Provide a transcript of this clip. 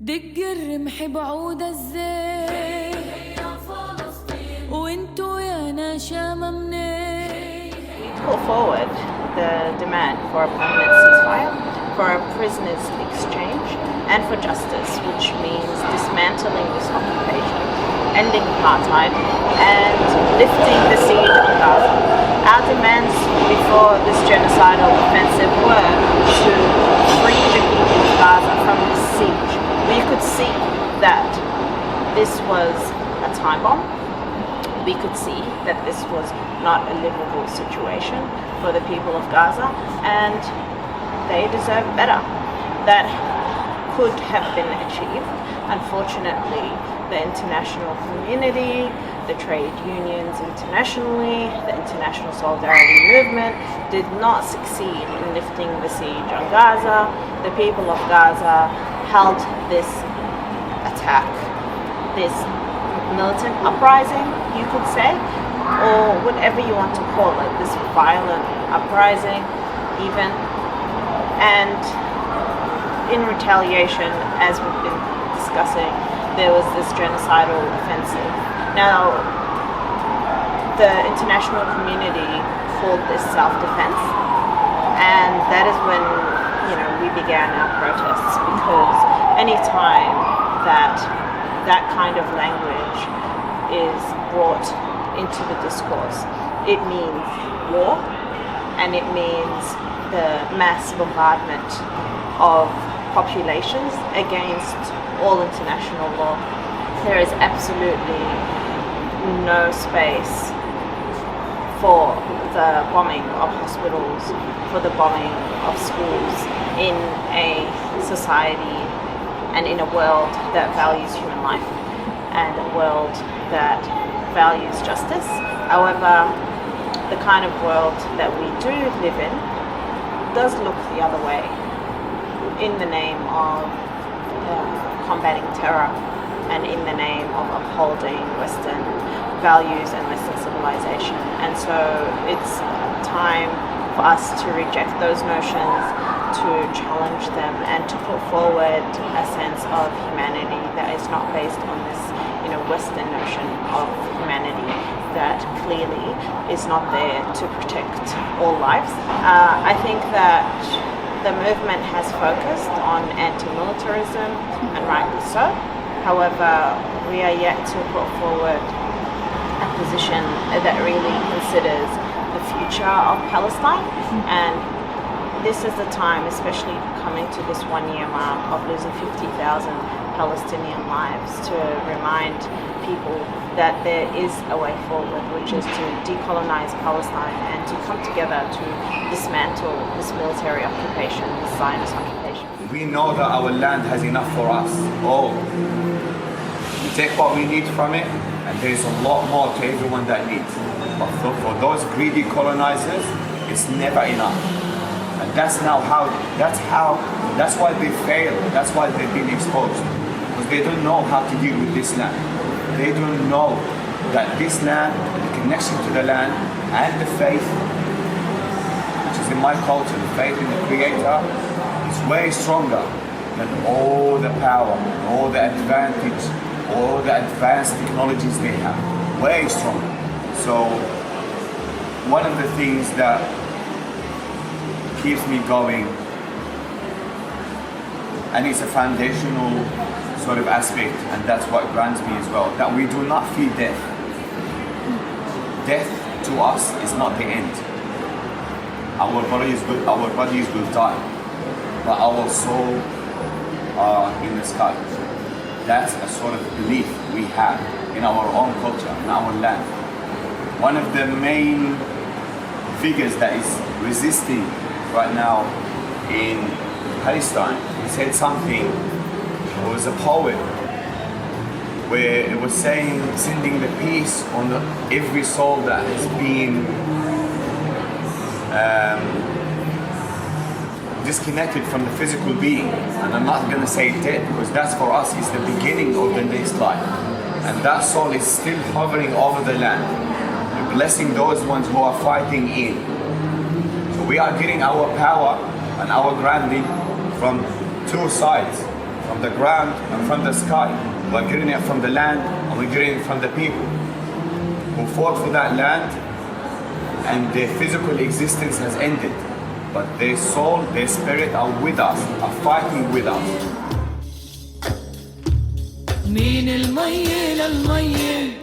دق الرمح بعود الزين وانتو يا ناشا منين. We put forward the demand for a permanent ceasefire, for a prisoners exchange, and for justice, which means dismantling this occupation, ending apartheid, and lifting the siege on Gaza. Our demands before this genocidal offensive were to free the people of Gaza from this siege. We could see that this was a time bomb. We could see that this was not a livable situation for the people of Gaza, and they deserve better. That could have been achieved. Unfortunately, the international community, the trade unions internationally, the international solidarity movement did not succeed in lifting the siege on Gaza. The people of Gaza held this attack, this militant uprising, you could say, or whatever you want to call it, this violent uprising even. And in retaliation, as we've been discussing, there was this genocidal offensive. Now, the international community called this self-defense, and that is when, we began our protests, because any time that that kind of language is brought into the discourse, it means war, and it means the mass bombardment of populations against all international law. There is absolutely no space for the bombing of hospitals, for the bombing of schools in a society and in a world that values human life and a world that values justice. However, the kind of world that we do live in does look the other way in the name of combating terror and in the name of upholding Western values and Western civilization. And so it's time for us to reject those notions, to challenge them, and to put forward a sense of humanity that is not based on this Western notion of humanity that clearly is not there to protect all lives. I think that the movement has focused on anti-militarism, and rightly so. However, we are yet to put forward a position that really considers the future of Palestine. And this is the time, especially coming to this 1 year mark of losing 50,000 Palestinian lives, to remind people that there is a way forward, which is to decolonize Palestine and to come together to dismantle this military occupation, this zionist occupation. We know that our land has enough for us all. We take what we need from it, and there's a lot more to everyone that needs. But for those greedy colonizers, it's never enough. And that's why they fail. That's why they've been exposed. Because they don't know how to deal with this land. They don't know that this land, the connection to the land, and the faith, which is in my culture, the faith in the Creator, is way stronger than all the power, all the advantage, all the advanced technologies they have. Way stronger. So one of the things that keeps me going, and it's a foundational sort of aspect, and that's what grounds me as well, that we do not fear death. Death to us is not the end. Our bodies will die, but our soul are in the sky. That's a sort of belief we have in our own culture, in our land. One of the main figures that is resisting right now in Palestine, he said something. It was a poem where it was saying, sending the peace on every soul that has been disconnected from the physical being. And I'm not going to say dead, because that's for us is the beginning of the next life. And that soul is still hovering over the land, blessing those ones who are fighting in. So we are getting our power and our grounding from two sides. from the ground and from the sky. We're getting it from the land and we're getting it from the people who fought for that land, and their physical existence has ended. But their soul, their spirit are with us, are fighting with us. من المية للمية